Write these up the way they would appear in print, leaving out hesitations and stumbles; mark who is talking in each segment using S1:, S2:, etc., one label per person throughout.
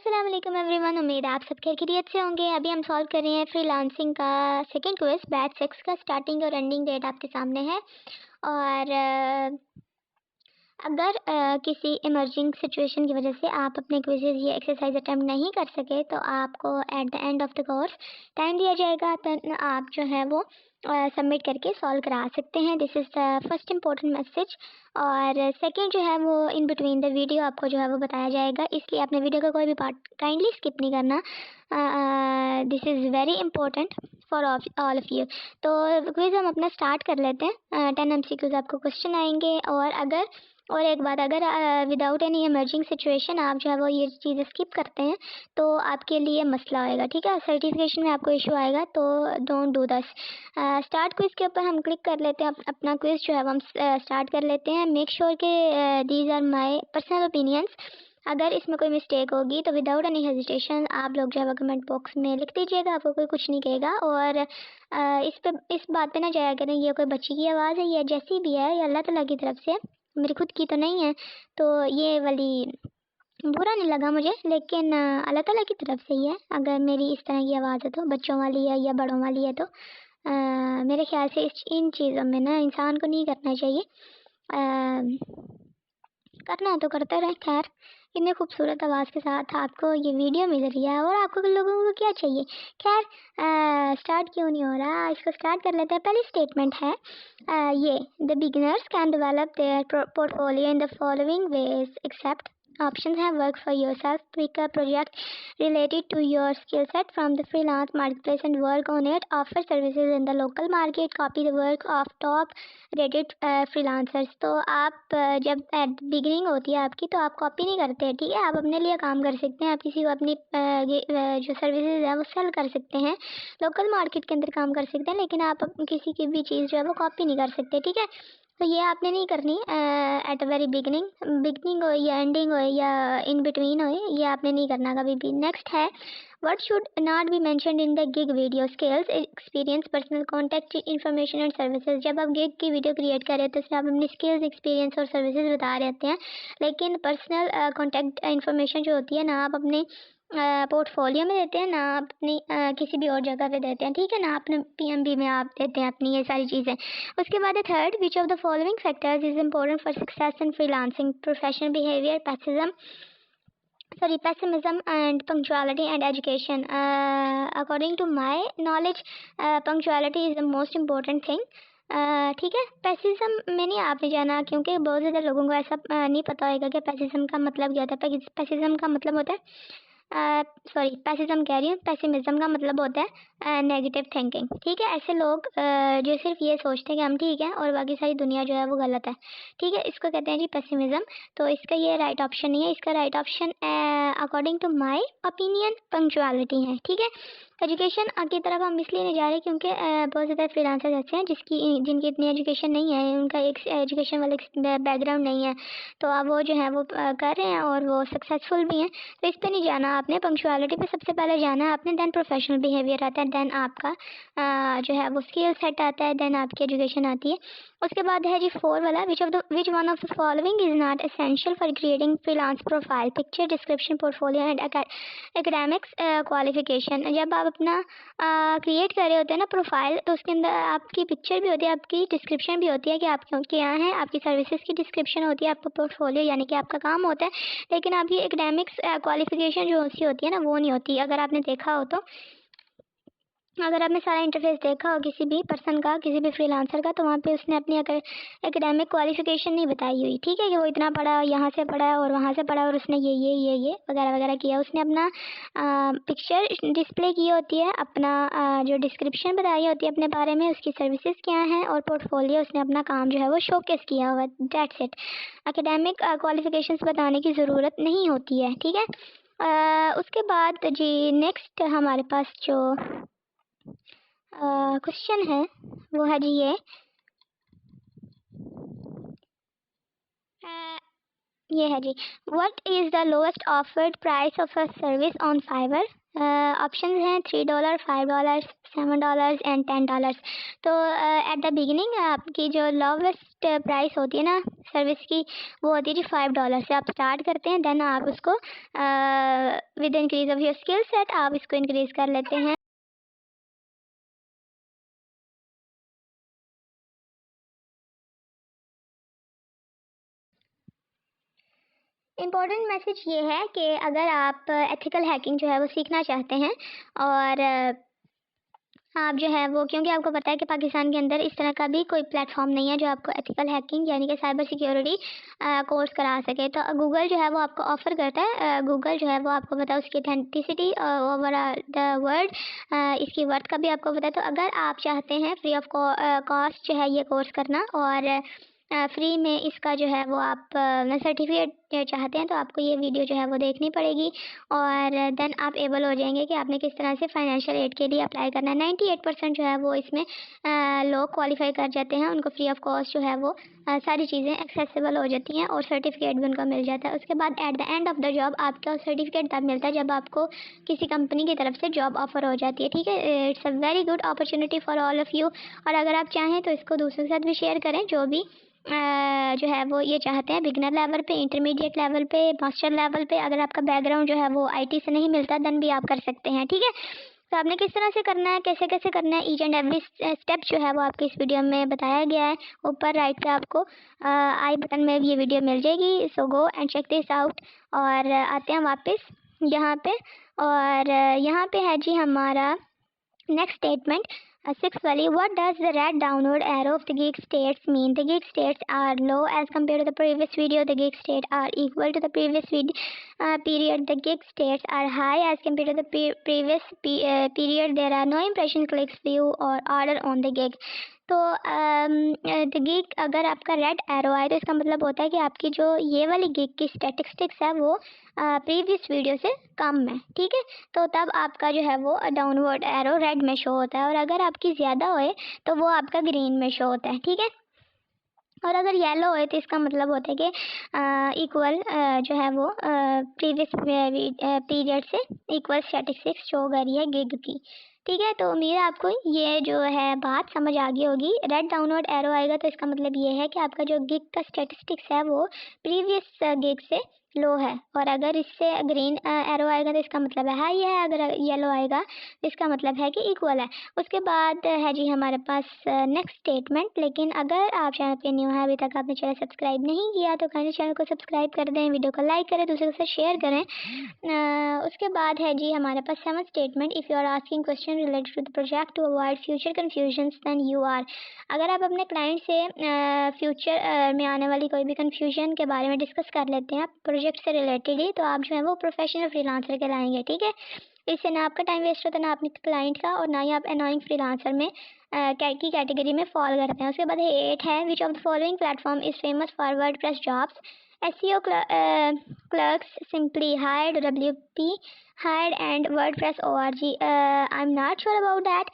S1: अस्सलाम वालेकुम एवरीवन। उम्मीद है आप सब खैरियत से होंगे। अभी हम सॉल्व कर रहे हैं फ्रीलांसिंग का सेकंड क्विज। बैच 6 का स्टार्टिंग और एंडिंग डेट आपके सामने है। और अगर किसी इमर्जिंग सिचुएशन की वजह से आप अपने क्विजेज ये एक्सरसाइज अटैम्प्ट नहीं कर सके तो आपको at the end of the course time दिया जाएगा। तो आप जो है वो सबमिट करके सॉल्व करा सकते हैं। This is the first important message. और सेकंड जो है वो इन बिटवीन द वीडियो आपको जो है वो बताया जाएगा, इसलिए आपने वीडियो का कोई भी पार्ट काइंडली स्किप नहीं करना। This is very important for all of you. तो क्विज हम अपना स्टार्ट कर लेते हैं। 10 MCQs आपको क्वेश्चन आएंगे। और एक बात, अगर विदाउट एनी इमर्जिंग सिचुएशन आप जो है वो ये चीज़ स्किप करते हैं तो आपके लिए मसला होएगा, ठीक है। सर्टिफिकेशन में आपको इशू आएगा, तो डोंट डू दस। स्टार्ट क्विज के ऊपर हम क्लिक कर लेते हैं। अपना क्विज जो है वो हम स्टार्ट कर लेते हैं। मेक श्योर के these are my personal opinions. अगर इसमें कोई मिस्टेक होगी तो विदाउट एनी हेजिटेशन आप लोग जो है वो कमेंट बॉक्स में लिख दीजिएगा, आपको कोई कुछ नहीं कहेगा। और इस बात पे ना जाया करें ये कोई बच्ची की आवाज़ है या जैसी भी है, ये अल्लाह ताला की तरफ से, मेरी खुद की तो नहीं है। तो ये वाली बुरा नहीं लगा मुझे, लेकिन अल्लाह ताला की तरफ से ही है। अगर मेरी इस तरह की आवाज़ है तो बच्चों वाली है या बड़ों वाली है तो मेरे ख्याल से इन चीज़ों में ना इंसान को नहीं करना चाहिए। करना है तो करते रहे। खैर, इतने खूबसूरत आवाज़ के साथ आपको ये वीडियो मिल रही है और आपको लोगों को क्या चाहिए। खैर, स्टार्ट क्यों नहीं हो रहा, इसको स्टार्ट कर लेते हैं। पहली स्टेटमेंट है ये, the beginners can develop their portfolio in the following ways except. Option है work for yourself, pick a project related to your skill set from the freelance marketplace and work on it, offer services in the local market, copy the work of top rated freelancers। तो आप जब at beginning होती है आपकी तो आप copy नहीं करते हैं, ठीक है। आप अपने लिए काम कर सकते हैं, आप किसी को अपनी जो सर्विसेज है वो सेल कर सकते हैं, लोकल मार्केट के अंदर काम कर सकते हैं, लेकिन आप किसी की भी चीज़ जो है वो कॉपी नहीं कर सकते, ठीक है। तो ये आपने नहीं करनी एट अ वेरी बिगनिंग हो या एंडिंग हो या इन बिटवीन हो, ये आपने नहीं करना कभी भी। नेक्स्ट है, what should not be mentioned in the gig video, skills, experience, personal contact information and services. जब आप गिग की वीडियो क्रिएट कर रहे थे तो उसमें आप अपनी स्किल्स, एक्सपीरियंस और सर्विसेज बता रहते हैं, लेकिन पर्सनल कॉन्टैक्ट इन्फॉर्मेशन जो होती है ना आप अपने पोर्टफोलियो में देते हैं, ना आप अपनी किसी भी और जगह पे देते हैं, ठीक है ना। अपने PMB में आप देते हैं अपनी ये सारी चीज़ें। उसके बाद है third, which of the following factors is important for success in freelancing, professional behaviour, pessimism and punctuality and education। According to my knowledge, punctuality is the most important thing। ठीक है। पैसिज्म में नहीं आपने जाना, क्योंकि बहुत ज़्यादा लोगों को ऐसा नहीं पता होगा कि पैसिज्म का मतलब क्या होता है। पैसिज्म का मतलब होता है पैसिज्म कह रही हूँ, पैसिमिज्म का मतलब होता है नेगेटिव थिंकिंग, ठीक है। ऐसे लोग जो सिर्फ ये सोचते हैं कि हम ठीक है और बाकी सारी दुनिया जो है वो गलत है, ठीक है, इसको कहते हैं जी पैसिमिज्म। तो इसका ये राइट ऑप्शन नहीं है। इसका right option according to my opinion punctuality है, ठीक है। एजुकेशन की तरफ हम इसलिए नहीं जा रहे क्योंकि बहुत ज़्यादा फ्रीलांसर्स ऐसे हैं जिनकी इतनी एजुकेशन नहीं है, उनका एक एजुकेशन वाला बैकग्राउंड नहीं है, तो अब वो जो है वो कर रहे हैं और वो सक्सेसफुल भी हैं। तो इस पे नहीं जाना आपने, पंक्चुअलिटी पे सबसे पहले जाना है आपने, देन प्रोफेशनल बिहेवियर आता है, देन आपका जो है वो स्किल सेट आता है, देन आपकी एजुकेशन आती है। उसके बाद है जी 4 वाला, which one of the following is not essential for creating freelance profile, picture, description, portfolio and academics qualification. जब आप अपना क्रिएट कर रहे होते हैं ना प्रोफाइल, तो उसके अंदर आपकी पिक्चर भी होती है, आपकी डिस्क्रिप्शन भी होती है कि आप क्या हैं, आपकी सर्विसेज की डिस्क्रिप्शन होती है, आपका पोर्टफोलियो यानी कि आपका काम होता है, लेकिन आपकी एकेडमिक्स क्वालिफिकेशन जो सी होती है ना वो नहीं होती। अगर आपने देखा हो तो, अगर आपने सारा इंटरफेस देखा हो किसी भी पर्सन का, किसी भी फ्रीलांसर का, तो वहाँ पे उसने अपनी एकेडमिक क्वालिफिकेशन नहीं बताई हुई, ठीक है, कि वो इतना पढ़ा, यहाँ से पढ़ा है और वहाँ से पढ़ा और उसने ये वगैरह वगैरह किया। उसने अपना पिक्चर डिस्प्ले की होती है, अपना जो डिस्क्रिप्शन बताई होती है अपने बारे में, उसकी सर्विसेज क्या हैं, और पोर्टफोलियो उसने अपना काम जो है वो शोकेस किया हुआ, दैट्स इट। एकेडमिक क्वालिफिकेशंस बताने की ज़रूरत नहीं होती है, ठीक है। उसके बाद जी नेक्स्ट हमारे पास जो क्वेश्चन है वो है जी ये है जी, what is the lowest offered price of a service on Fiverr. Option हैं $3, $5, $7 एंड $10। तो एट द बिगिनिंग आपकी जो लोवेस्ट प्राइस होती है ना सर्विस की, वो होती है जी $5 से आप स्टार्ट करते हैं। देन आप उसको with increase of your skill set आप इसको इंक्रीज कर लेते हैं। इम्पॉर्टेंट मैसेज ये है कि अगर आप एथिकल हैकिंग जो है वो सीखना चाहते हैं और आप जो है वो, क्योंकि आपको पता है कि पाकिस्तान के अंदर इस तरह का भी कोई प्लेटफॉर्म नहीं है जो आपको एथिकल हैकिंग यानी कि साइबर सिक्योरिटी कोर्स करा सके, तो गूगल जो है वो आपको ऑफ़र करता है। गूगल जो है वो आपको पता है उसकी ऑथेंटिसिटी ओवर द वर्ल्ड, इसकी वर्थ का भी आपको पता है। तो अगर आप चाहते हैं फ्री ऑफ कॉस्ट जो है ये कोर्स करना और फ्री में इसका जो है वो आप सर्टिफिकेट चाहते हैं, तो आपको ये वीडियो जो है वो देखनी पड़ेगी और देन आप एबल हो जाएंगे कि आपने किस तरह से फाइनेंशियल एड के लिए अप्लाई करना है। 98% जो है वो इसमें लोग क्वालिफाई कर जाते हैं, उनको फ्री ऑफ कॉस्ट जो है वो सारी चीज़ें एक्सेसिबल हो जाती हैं और सर्टिफिकेट भी उनको मिल जाता है। उसके बाद at the end of the job आपका सर्टिफिकेट तब मिलता है जब आपको किसी कंपनी की तरफ से जॉब ऑफर हो जाती है। ठीक है, it's a very good opportunity for all of you. और अगर आप चाहें तो इसको दूसरों के साथ भी शेयर करें जो भी जो है वो ये चाहते हैं बिगनर लेवल पे, इंटरमीडिएट लेवल पे, मास्टर लेवल पे। अगर आपका बैकग्राउंड जो है वो आईटी से नहीं मिलता देन भी आप कर सकते हैं। ठीक है, तो आपने किस तरह से करना है, कैसे कैसे करना है, ईच एंड एवरी स्टेप जो है वो आपके इस वीडियो में बताया गया है। ऊपर राइट पे आपको आई बटन में ये वीडियो मिल जाएगी, so go and check this out. और आते हैं वापस यहाँ पे, और यहाँ पे है जी हमारा next statement, 6 वाली, what does the red downward arrow of the geek states mean? The geek states are low as compared to the previous video. The geek states are equal to the previous period. The geek states are high as compared to the previous period. There are no impression, clicks, view or order on the geek. तो the gig अगर आपका red arrow आए तो इसका मतलब होता है कि आपकी जो ये वाली गिग की स्टैटिस्टिक्स है वो प्रीवियस वीडियो से कम है। ठीक है, तो तब आपका जो है वो डाउनवर्ड एरो रेड में शो होता है, और अगर आपकी ज़्यादा होए तो वो आपका ग्रीन में शो होता है। ठीक है, और अगर येलो होए तो इसका मतलब होता है कि इक्वल जो है वो प्रीवियस पीरियड से इक्वल स्टैटिस्टिक्स शो कर रही है गिग की। ठीक है, तो उम्मीद है आपको ये जो है बात समझ आ गई होगी। रेड डाउनवर्ड एरो आएगा तो इसका मतलब ये है कि आपका जो गिग का स्टैटिस्टिक्स है वो प्रीवियस गिग से लो है, और अगर इससे ग्रीन एरो आएगा तो इसका मतलब है हाई है, अगर येलो आएगा तो इसका मतलब है कि इक्वल है। उसके बाद है जी हमारे पास नेक्स्ट स्टेटमेंट। लेकिन अगर आप चैनल पे न्यू है, अभी तक आपने चैनल सब्सक्राइब नहीं किया तो काइंडली चैनल को सब्सक्राइब कर दें, वीडियो को लाइक करें, दूसरे के साथ शेयर करें। उसके बाद है जी हमारे पास 7th statement, if you are asking question related to the project to avoid future confusions then you are. अगर आप अपने क्लाइंट से फ्यूचर में आने वाली कोई भी कन्फ्यूजन के बारे में डिस्कस कर लेते हैं प्रोजेक्ट से रिलेटेड ही, तो आप जो है वो प्रोफेशनल फ्रीलांसर कहलाएंगे। ठीक है, इससे ना आपका टाइम वेस्ट होता है ना अपने क्लाइंट का, और ना ही आप अनोइंग फ्रीलांसर में की कैटेगरी में फॉल करते हैं। उसके बाद है 8 है, which of the following platform is famous for WordPress jobs? SEO clerks, Simply Hired, WP Hired and WordPress org. I'm not sure about that.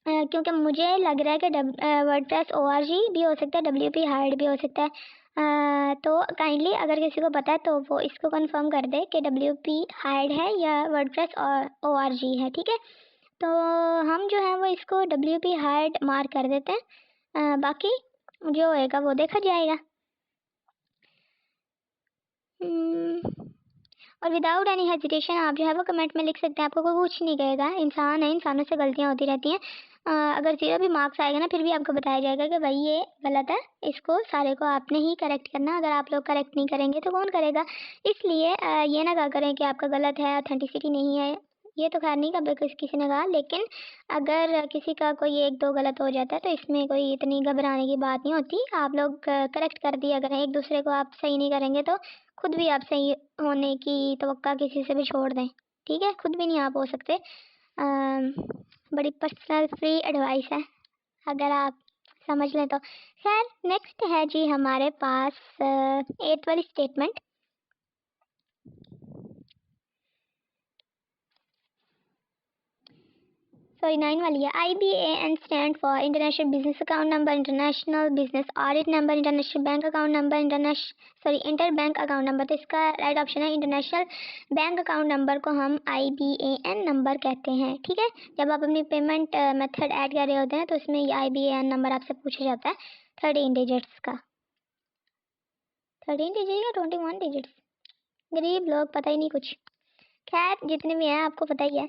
S1: क्योंकि मुझे लग रहा है कि वर्डप्रेस org भी हो सकता है, WP Hired भी हो सकता है। तो काइंडली अगर किसी को पता है तो वो इसको कंफर्म कर दे कि WP Hired है या वर्डप्रेस org है। ठीक है, तो हम जो है वो इसको WP Hired मार्क कर देते हैं, बाकी जो होएगा वो देखा जाएगा। और विदाउट एनी हेजिटेशन आप जो है वो कमेंट में लिख सकते हैं, आपको कोई कुछ नहीं कहेगा। इंसान है, इंसानों से गलतियाँ होती रहती हैं। अगर 0 भी मार्क्स आएगा ना फिर भी आपको बताया जाएगा कि भाई ये गलत है, इसको सारे को आपने ही करेक्ट करना। अगर आप लोग करेक्ट नहीं करेंगे तो कौन करेगा? इसलिए ये ना कहा करें कि आपका गलत है, ऑथेंटिसिटी नहीं है। ये तो खैर नहीं कभी किसी ने कहा, लेकिन अगर किसी का कोई 1-2 गलत हो जाता है तो इसमें कोई इतनी घबराने की बात नहीं होती। आप लोग करेक्ट कर दिया करें, एक दूसरे को आप सही नहीं करेंगे तो खुद भी आप सही होने की तवक्का किसी से भी छोड़ दें। ठीक है, खुद भी नहीं आप हो सकते। बड़ी पर्सनल फ्री एडवाइस है, अगर आप समझ लें तो। खैर, नेक्स्ट है जी हमारे पास 8th वाली स्टेटमेंट। सॉरी 9 वाली है। IBAN stand for international business account number, international business audit number, international bank account number, inter bank account number. तो इसका राइट ऑप्शन है इंटरनेशनल बैंक अकाउंट नंबर को हम IBAN नंबर कहते हैं। ठीक है, जब आप अपनी पेमेंट मेथड ऐड कर रहे होते हैं तो इसमें ये IBAN नंबर आपसे पूछा जाता है 13 डिजिट्स का। 13 डिजिट या 21 डिजिट्स, गरीब लोग पता ही नहीं कुछ। खैर जितने भी हैं आपको पता ही है।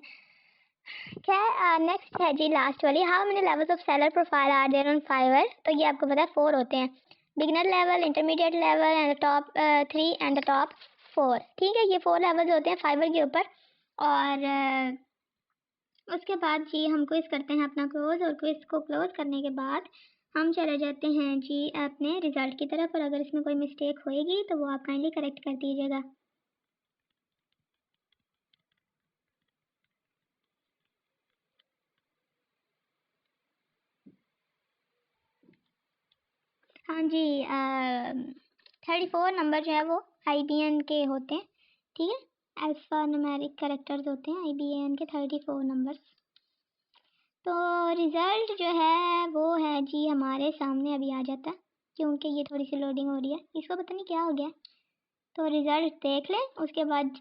S1: क्या नेक्स्ट है जी लास्ट वाली, how many levels of seller profile are there on Fiverr. तो ये आपको पता है 4 होते हैं, beginner level, intermediate level and top 3 and the top 4। ठीक है, ये 4 लेवल्स होते हैं फाइवर के ऊपर। और उसके बाद जी हम क्विज करते हैं अपना क्लोज, और क्विज को क्लोज करने के बाद हम चले जाते हैं जी अपने रिजल्ट की तरफ। और अगर इसमें कोई मिस्टेक होएगी तो वो आप काइंडली करेक्ट कर दीजिएगा। हाँ जी, 34 नंबर जो है वो IBAN के होते हैं। ठीक है, अल्फा न्यूमेरिक कैरेक्टर्स होते हैं IBAN के 34 नंबर। तो रिज़ल्ट जो है वो है जी हमारे सामने अभी आ जाता है, क्योंकि ये थोड़ी सी लोडिंग हो रही है, इसको पता नहीं क्या हो गया। तो रिज़ल्ट देख लें, उसके बाद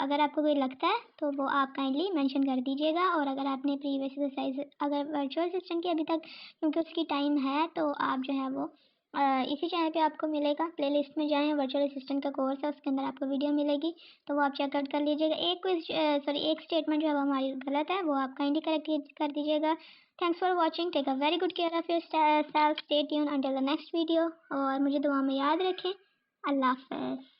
S1: अगर आपको कोई लगता है तो वो आप काइंडली मेंशन कर दीजिएगा। और अगर आपने प्रीवियस एक्सरसाइज अगर वर्चुअल असिस्टेंट की अभी तक, क्योंकि उसकी टाइम है, तो आप जो है वो इसी चैनल पे आपको मिलेगा, प्लेलिस्ट में जाएं, वर्चुअल असिस्टेंट का कोर्स है, उसके अंदर आपको वीडियो मिलेगी, तो वो आप चेकआउट कर लीजिएगा। एक स्टेटमेंट जो है वो हमारी गलत है, वो आप काइंडली करेक्ट कर दीजिएगा। Thanks for watching, take a very good care of yourself, stay tune until the next video, और मुझे दुआ में याद रखें। अल्लाह हाफ़िज़।